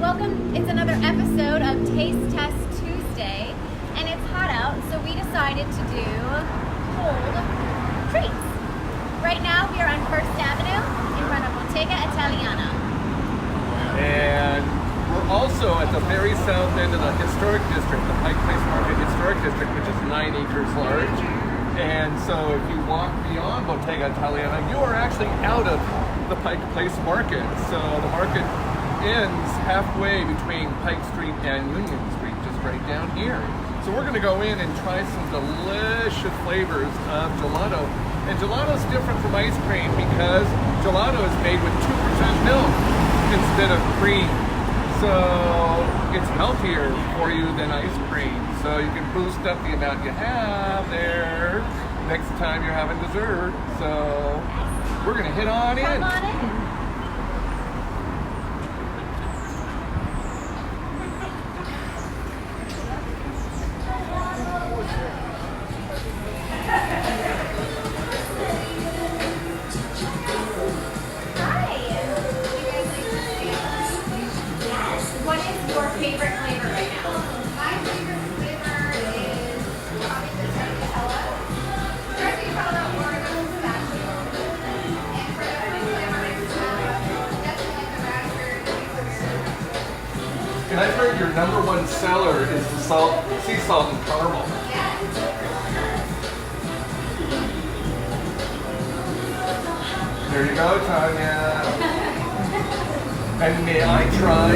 welcome. It's another episode of Taste Test Tuesday, and it's hot out, so we decided to do cold treats. Right now, we are on First Avenue in front of Bottega Italiana. And we're also at the very south end of the historic district, the Pike Place Market Historic District, which is 9 acres large. And so if you walk beyond Bottega Italiana, you are actually out of the Pike Place Market. So the market ends halfway between Pike Street and Union Street, just right down here. So we're going to go in and try some delicious flavors of gelato. And gelato's different from ice cream because gelato is made with 2% milk instead of cream. So it's healthier for you than ice cream. So you can boost up the amount you have there next time you're having dessert. So we're going to hit on in. Come on in. What is your favorite flavor right now? My favorite flavor is obviously stracciatella. Stracciatella or pistachio. And for the fruit flavors, definitely the raspberry and blueberry. And I've heard your number one seller is the sea salt and caramel. Yes. There you go, Tanya. And may I try?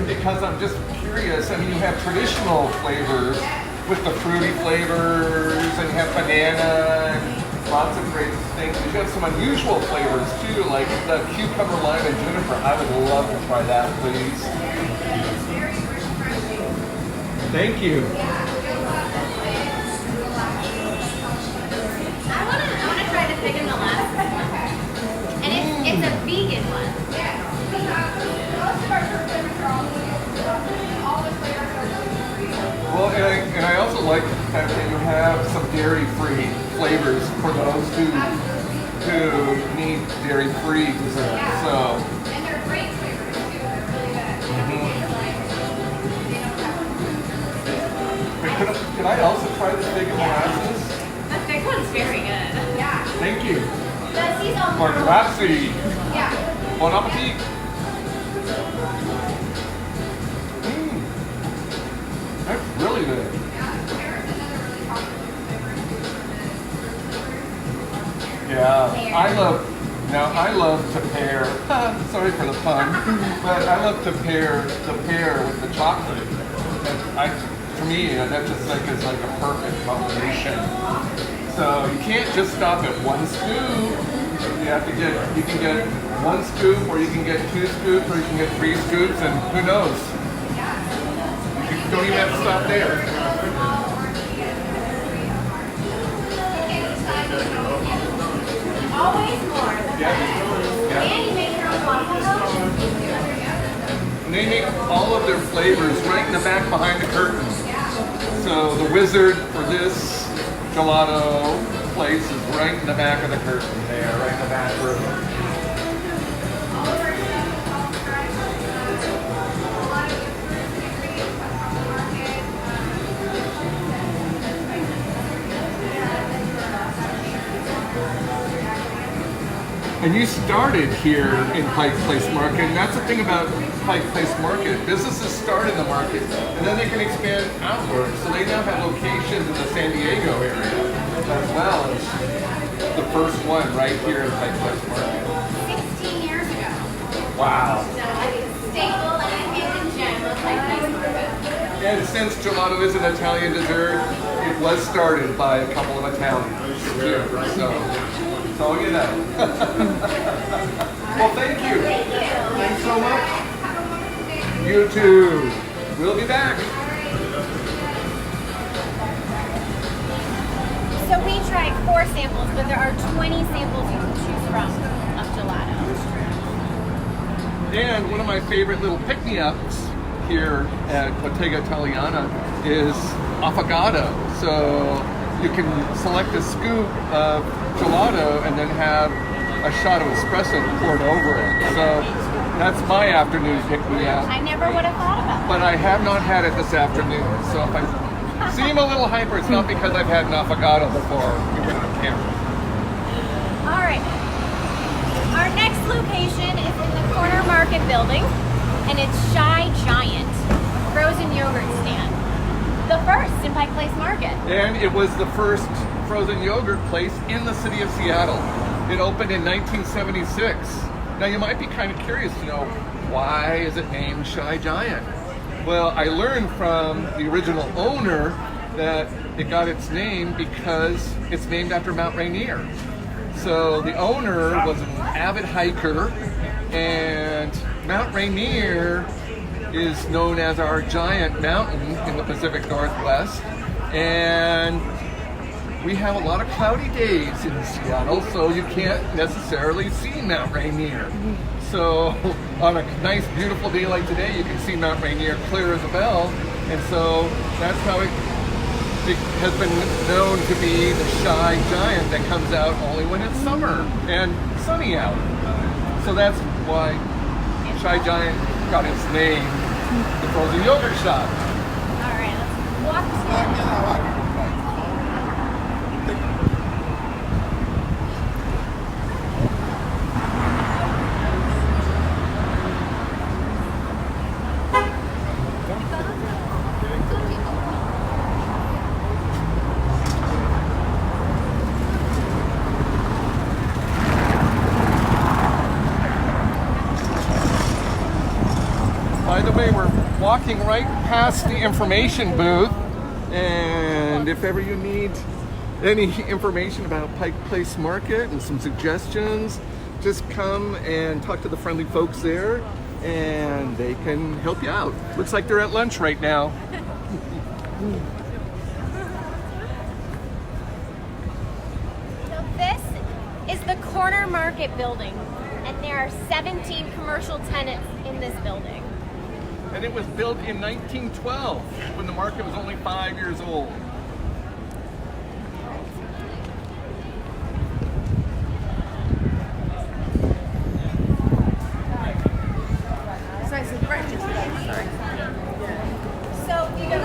Because I'm just curious. I mean, you have traditional flavors with the fruity flavors, and you have banana and lots of great things. You have some unusual flavors too, like the cucumber, lime, and juniper. I would love to try that, please. It's very refreshing. Thank you. I wanna try the pig and molasses one. And it's a vegan one. Yes. Most of our fruit flavors are all the flavors are gluten-free. Well, and I also like the fact that you have some dairy-free flavors for those who need dairy-free dessert. Yeah. So. And they're great flavors too. They're really good. But could I also try the fig and molasses? The thick one's very good. Yeah. Thank you. The sea salt Or caramel. grazie. Yeah. Bon appetit. That's really good. Yeah, I love to pair, sorry for the pun, but I love to pair the pear with the chocolate. To me, that just is like a perfect combination. So you can't just stop at one scoop. You can get one scoop, or you can get 2 scoops, or you can get 3 scoops, and who knows? You don't even have to stop there. Always more. Yeah. And you make your own waffle. And they make all of their flavors right in the back behind the curtain. So the wizard for this gelato place is right in the back of the curtain there, right in the back room. And you started here in Pike Place Market, and that's the thing about Pike Place Market. Businesses start in the market, and then they can expand outward. So they now have locations in the San Diego area, as well as the first one right here in Pike Place Market. 16 years ago. Wow. So like a staple and a hidden gem of Pike Place Market. And since gelato is an Italian dessert, it was started by a couple of Italians here. So you know. Well, thank you. Thank you. Thanks so much. You too. We'll be back. So we tried 4 samples, but there are 20 samples you can choose from of gelato. And one of my favorite little pick-me-ups here at Bottega Italiana is affogato. So you can select a scoop of gelato and then have a shot of espresso poured over it. So That's my afternoon pick-me-up. I never would have thought about that. But I have not had it this afternoon, so if I seem a little hyper, it's not because I've had an affogato before. Even on camera. All right. Our next location is in the Corner Market building, and it's Shy Giant, a frozen yogurt stand. The first in Pike Place Market. And it was the first frozen yogurt place in the city of Seattle. It opened in 1976. Now you might be kind of curious to know, why is it named Shy Giant? Well, I learned from the original owner that it got its name because it's named after Mount Rainier. So the owner was an avid hiker, and Mount Rainier is known as our giant mountain in the Pacific Northwest. And we have a lot of cloudy days in Seattle, so you can't necessarily see Mount Rainier. So on a nice, beautiful day like today, you can see Mount Rainier clear as a bell. And so that's how it has been known to be the Shy Giant that comes out only when it's summer and sunny out. So that's why Shy Giant got its name, the frozen yogurt shop. All right, let's walk to By the way, we're walking right past the information booth, and if ever you need any information about Pike Place Market and some suggestions, just come and talk to the friendly folks there, and they can help you out. Looks like they're at lunch right now. So this is the Corner Market building, and there are 17 commercial tenants in this building. And it was built in 1912, when the market was only 5 years old. So you go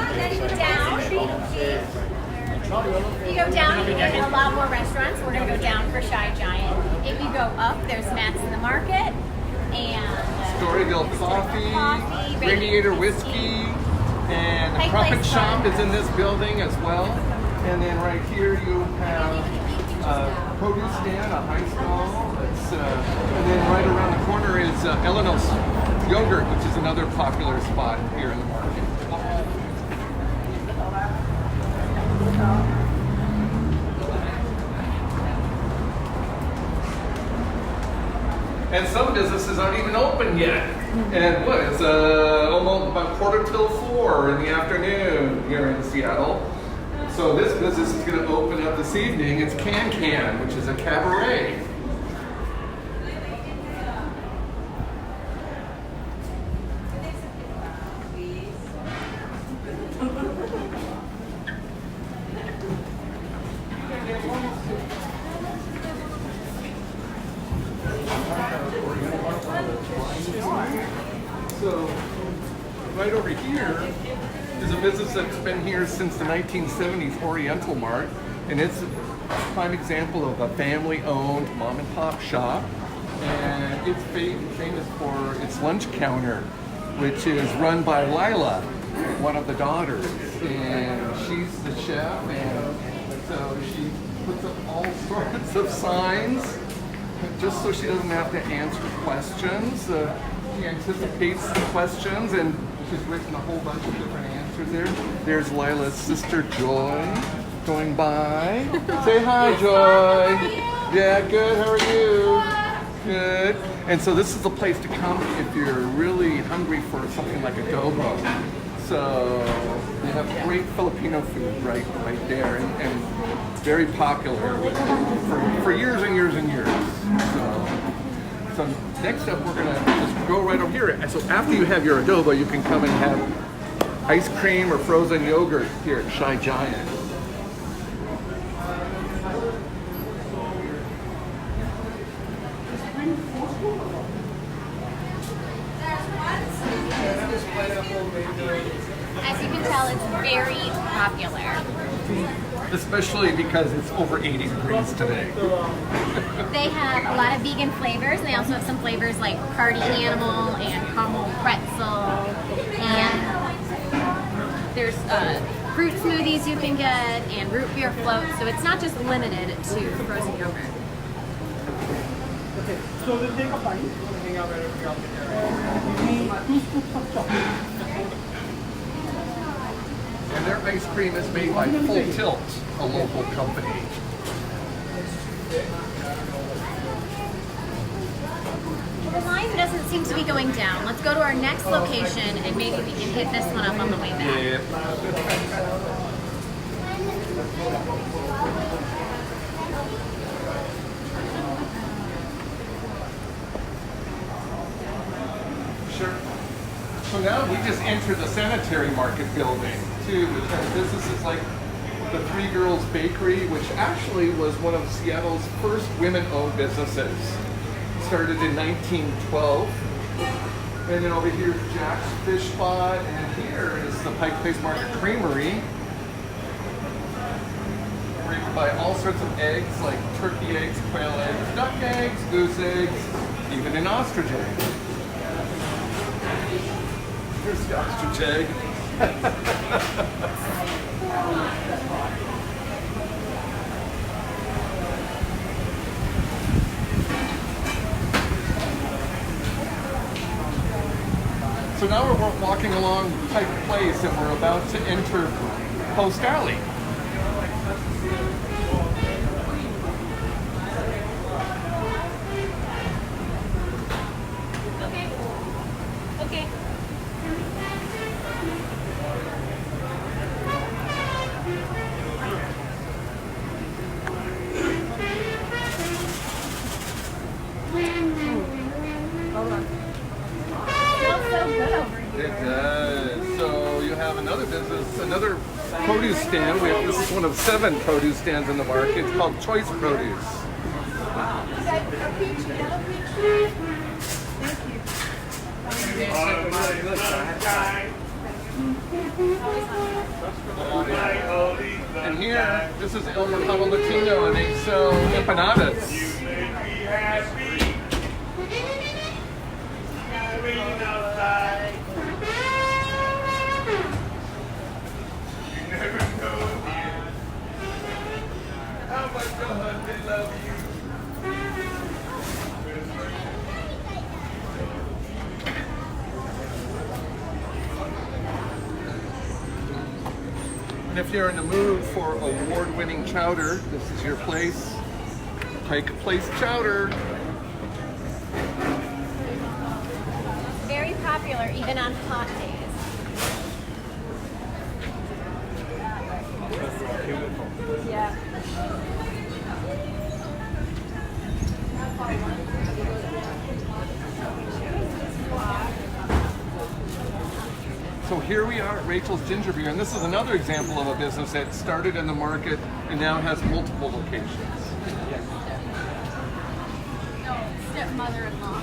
down, you get a lot more restaurants. We're going to go down for Shy Giant. If you go up, there's Matt's in the Market, and Storyville Coffee, Radiator Whiskey, and the Pike Trumpet Place Shop Fun. is in this building as well. And then right here you have a produce stand, a high stall. And then right around the corner is Eleanor's Yogurt, which is another popular spot here in the market. And some businesses aren't even open yet. And what, it's almost about 4:45 in the afternoon here in Seattle. So this business is going to open up this evening. It's Can, which is a cabaret. So right over here is a business that's been here since the 1970s, Oriental Mart, and it's a prime example of a family-owned mom and pop shop, and it's famous for its lunch counter, which is run by Lila, one of the daughters, and she's the chef, and so she puts up all sorts of signs just so she doesn't have to answer questions. She anticipates the questions, and she's written a whole bunch of different answers there. There's Lila's sister Joy going by. Say hi, Joy. Yeah, good. How are you? Good. And so this is the place to come if you're really hungry for something like adobo. So they have great Filipino food right there, and very popular for years and years and years. So next up, we're gonna just go right over here. And so after you have your adobo, you can come and have ice cream or frozen yogurt here at Shy Giant. can tell it's very popular. Especially because it's over 80 degrees today. They have a lot of vegan flavors, and they also have some flavors like party animal and caramel pretzel. And there's fruit smoothies you can get and root beer floats, so it's not just limited to frozen yogurt. Okay, so we'll take a bite. And their ice cream is made by Full Tilt, a local company. The line doesn't seem to be going down. Let's go to our next location and maybe we can hit this one up on the way back. Yeah. Sure. So now we just entered the sanitary market building too, which has businesses like the Three Girls Bakery, which actually was one of Seattle's first women-owned businesses. Started in 1912. And then over here is Jack's Fish Spot, and here is the Pike Place Market Creamery, where you can buy all sorts of eggs like turkey eggs, quail eggs, duck eggs, goose eggs, even an ostrich egg. Here's the ostrich egg. So now we're walking along Pike Place and we're about to enter Post Alley. Okay. Smells so good over here. It does. So you have another business, another produce stand. This is one of 7 produce stands in the market. It's called Choice Produce. And here, this is El Mercado Latino, and they sell empanadas. And if you're in the mood for award-winning chowder, this is your place. Pike Place Chowder. Very popular even on hot days. Yeah. So here we are at Rachel's Ginger Beer, and this is another example of a business that started in the market and now has multiple locations. No, stepmother-in-law.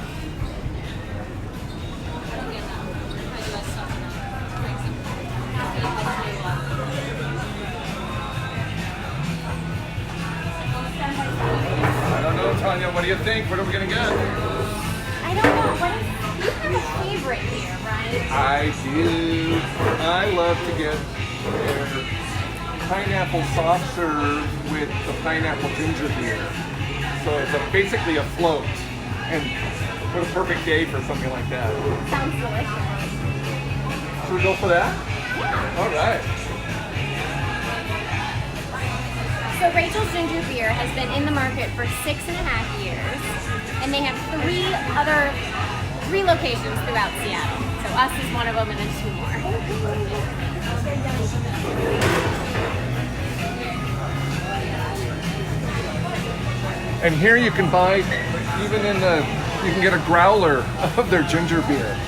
I don't know, Tanya, what do you think? What are we going to get? I don't know. What is, you have a favorite here, right? I do. I love to get their pineapple soft serve with the pineapple ginger beer. So it's basically a float. And what a perfect day for something like that. Sounds delicious. Should we go for that? Yeah. All right. So Rachel's Ginger Beer has been in the market for 6.5 years, and they have 3 locations throughout Seattle. So us is one of them, and then 2 more. And here you can buy, even in the, you can get a growler of their ginger beer.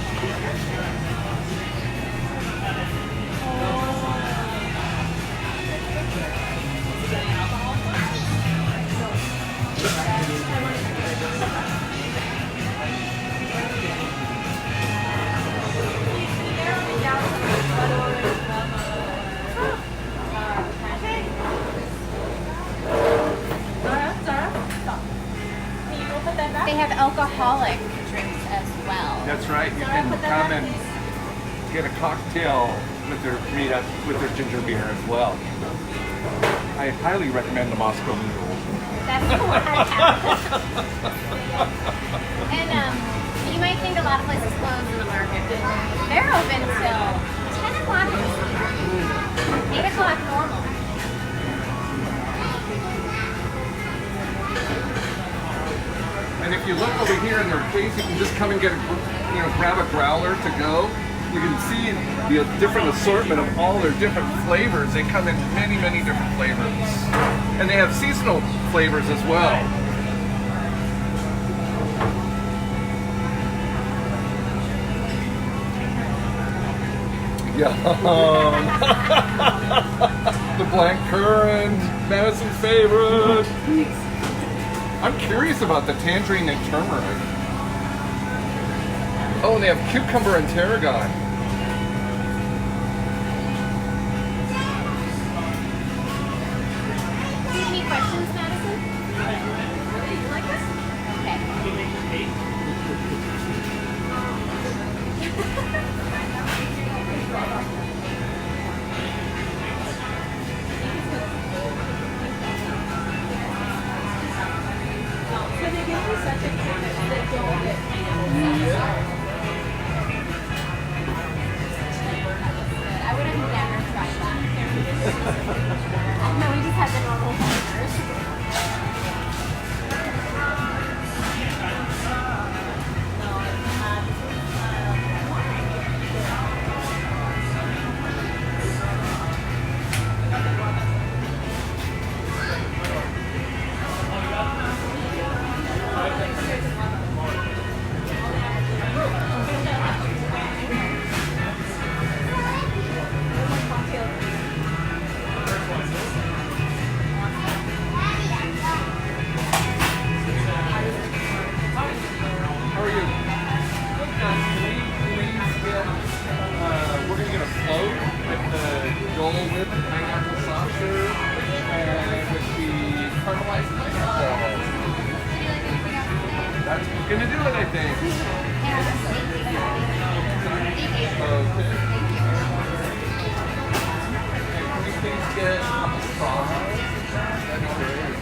That's right. You So can I put that come on. and get a cocktail with their with their ginger beer as well. I highly recommend the Moscow Mule. That's the one I have. And you might think a lot of places close in the market. They're open till 10 o'clock. 8 o'clock normal. And if you look over here in their case, you can just come and get grab a growler to go. You can see the different assortment of all their different flavors. They come in many, many different flavors. And they have seasonal flavors as well. Yum. The black currant, Madison's favorite. I'm curious about the tangerine and turmeric. Oh, and they have cucumber and tarragon. Do you have any questions, Madison? You like this? I would have never tried that. No, we just had the normal flavors. How are you? Can we please get, we're going to get a float with the Dole Whip pineapple soft serve and with the caramelized pineapple. That's going to do it, I think. Okay. And can we please get a straw? That'd be great.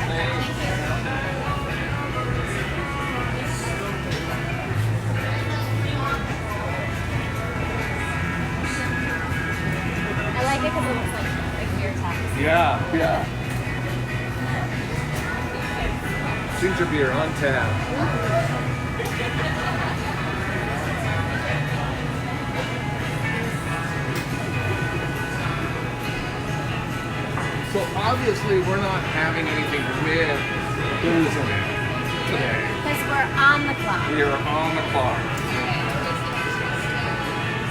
Thanks. I like it because it looks like beer taps. Yeah, yeah. Ginger beer on tap. So obviously we're not having anything with booze in it today. Because we're on the clock. We are on the clock.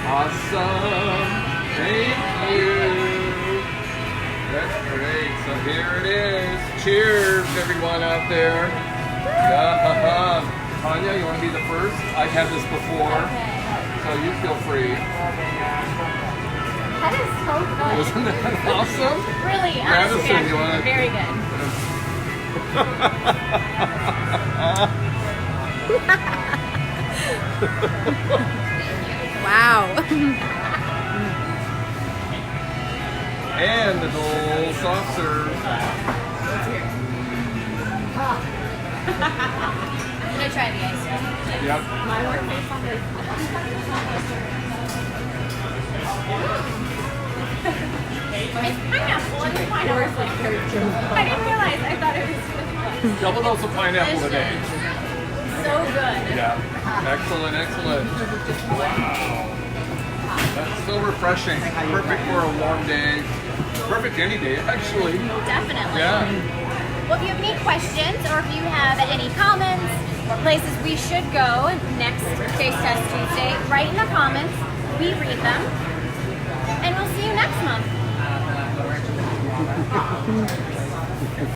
Awesome. Thank you. That's great. So here it is. Cheers, everyone out there. Yeah. Tanya, you want to be the first? I've had this before, so you feel free. That is so good. Isn't that awesome? Really, Madison, honestly, you want actually, to- very good. Wow. And the Dole soft serve. I'm gonna try the ice cream. Yep. It's pineapple and pineapple. I didn't realize. I thought it was really Double dose of pineapple today. so good. Yeah. Excellent, excellent. Wow. That's so refreshing. Perfect for a warm day. Perfect any day, actually. Definitely. Yeah. Well, if you have any questions or if you have any comments or places we should go next Taste Test Tuesday, write in the comments. We read them. And we'll see you next month.